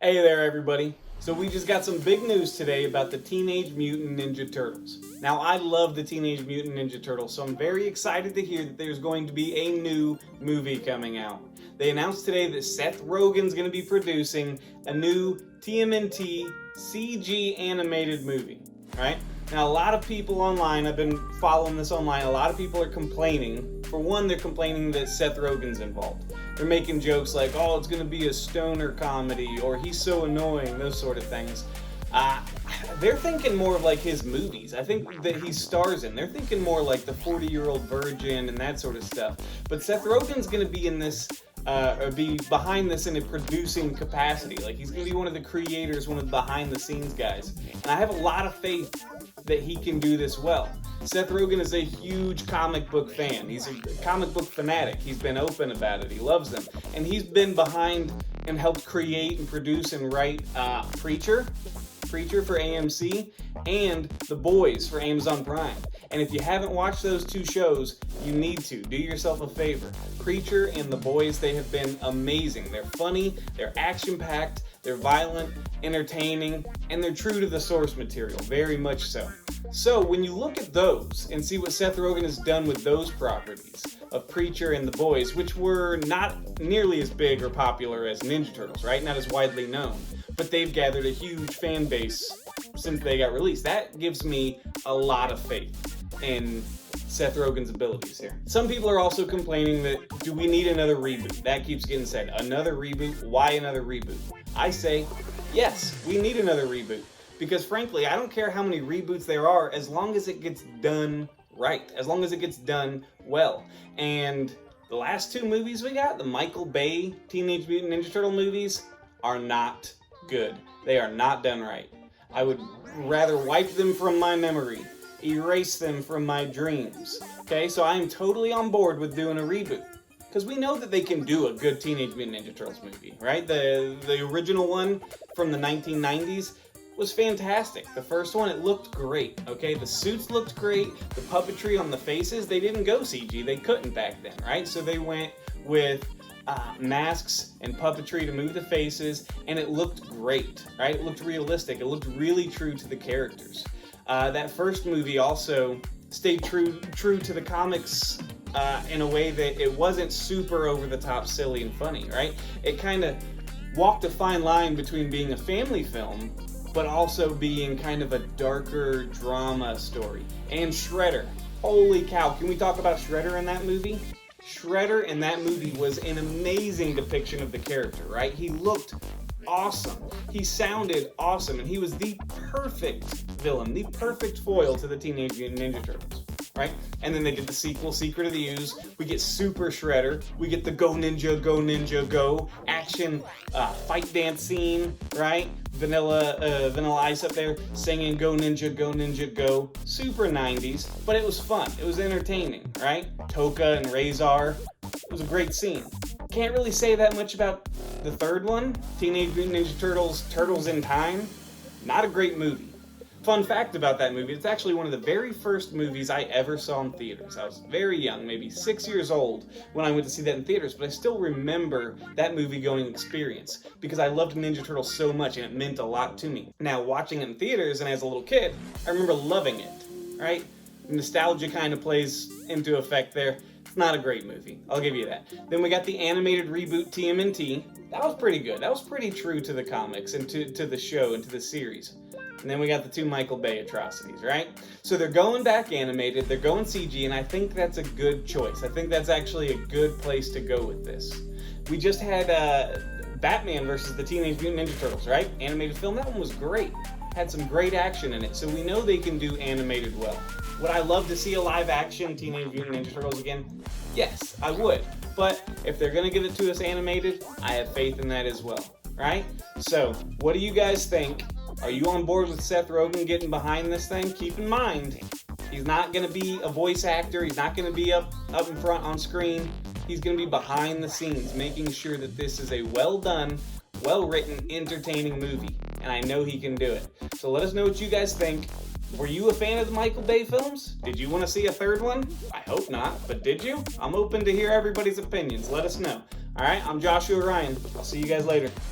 Hey there, everybody. So we just got some big news today about the Teenage Mutant Ninja Turtles. Now, I love the Teenage Mutant Ninja Turtles, so I'm very excited to hear that there's going to be a new movie coming out. They announced today that Seth Rogan's going to be producing a new TMNT CG animated movie, right? Now, a lot of people online, I've been following this online, a lot of people are complaining. For one, they're complaining that Seth Rogan's involved. They're making jokes like, oh, it's going to be a stoner comedy, or he's so annoying, those sort of things. They're thinking more of like his movies. I think that he stars in. They're thinking more like the 40-Year-Old Virgin and that sort of stuff. But Seth Rogan's going to be in this, or be behind this in a producing capacity. Like, he's going to be one of the creators, one of the behind-the-scenes guys. And I have a lot of faith that he can do this well. Seth Rogan is a huge comic book fan. He's a comic book fanatic. He's been open about it. He loves them. And he's been behind and helped create and produce and write Preacher for AMC, and The Boys for Amazon Prime. And if you haven't watched those two shows, you need to. Do yourself a favor. Preacher and The Boys, they have been amazing. They're funny, they're action-packed, they're violent, entertaining, and they're true to the source material, very much so. So when you look at those and see what Seth Rogen has done with those properties of Preacher and The Boys, which were not nearly as big or popular as Ninja Turtles, right? Not as widely known, but they've gathered a huge fan base since they got released. That gives me a lot of faith in Seth Rogen's abilities here. Some people are also complaining that, do we need another reboot? That keeps getting said. Another reboot? Why another reboot? I say, yes, we need another reboot. Because frankly, I don't care how many reboots there are, as long as it gets done right. As long as it gets done well. And the last two movies we got, the Michael Bay Teenage Mutant Ninja Turtle movies, are not good. They are not done right. I would rather wipe them from my memory, erase them from my dreams. Okay, so I am totally on board with doing a reboot. Because we know that they can do a good Teenage Mutant Ninja Turtles movie, right? The original one from the 1990s was fantastic. The first one, it looked great, okay? The suits looked great. The puppetry on the faces, they didn't go CG. They couldn't back then, right? So they went with masks and puppetry to move the faces, and it looked great, right? It looked realistic. It looked really true to the characters. That first movie also stayed true to the comics in a way that it wasn't super over-the-top, silly, and funny, right? It kind of walked a fine line between being a family film but also being kind of a darker drama story. And Shredder. Holy cow, can we talk about Shredder in that movie? Shredder in that movie was an amazing depiction of the character, right? He looked awesome. He sounded awesome, and he was the perfect villain, the perfect foil to the Teenage Mutant Ninja Turtles, right? And then they did the sequel, Secret of the Ooze. We get Super Shredder. We get the Go Ninja Go action fight dance scene, right? Vanilla Ice up there singing Go Ninja Go. Super 90s, but it was fun. It was entertaining, right? Toka and Razor. It was a great scene. Can't really say that much about the third one, Teenage Mutant Ninja Turtles, Turtles in Time. Not a great movie. Fun fact about that movie, it's actually one of the very first movies I ever saw in theaters. I was very young, maybe 6 years old when I went to see that in theaters, but I still remember that movie-going experience because I loved Ninja Turtles so much and it meant a lot to me. Now, watching it in theaters and as a little kid, I remember loving it, right? Nostalgia kind of plays into effect there. It's not a great movie, I'll give you that. Then we got the animated reboot TMNT. That was pretty good. That was pretty true to the comics and to the show and to the series. And then we got the two Michael Bay atrocities, right? So they're going back animated, they're going CG, and I think that's a good choice. I think that's actually a good place to go with this. We just had Batman versus the Teenage Mutant Ninja Turtles, right? Animated film, that one was great. Had some great action in it, so we know they can do animated well. Would I love to see a live action Teenage Mutant Ninja Turtles again? Yes, I would. But if they're gonna give it to us animated, I have faith in that as well, right? So, what do you guys think? Are you on board with Seth Rogen getting behind this thing? Keep in mind, he's not going to be a voice actor. He's not going to be up in front on screen. He's going to be behind the scenes, making sure that this is a well-done, well-written, entertaining movie. And I know he can do it. So let us know what you guys think. Were you a fan of the Michael Bay films? Did you want to see a third one? I hope not, but did you? I'm open to hear everybody's opinions. Let us know. All right, I'm Joshua Ryan. I'll see you guys later.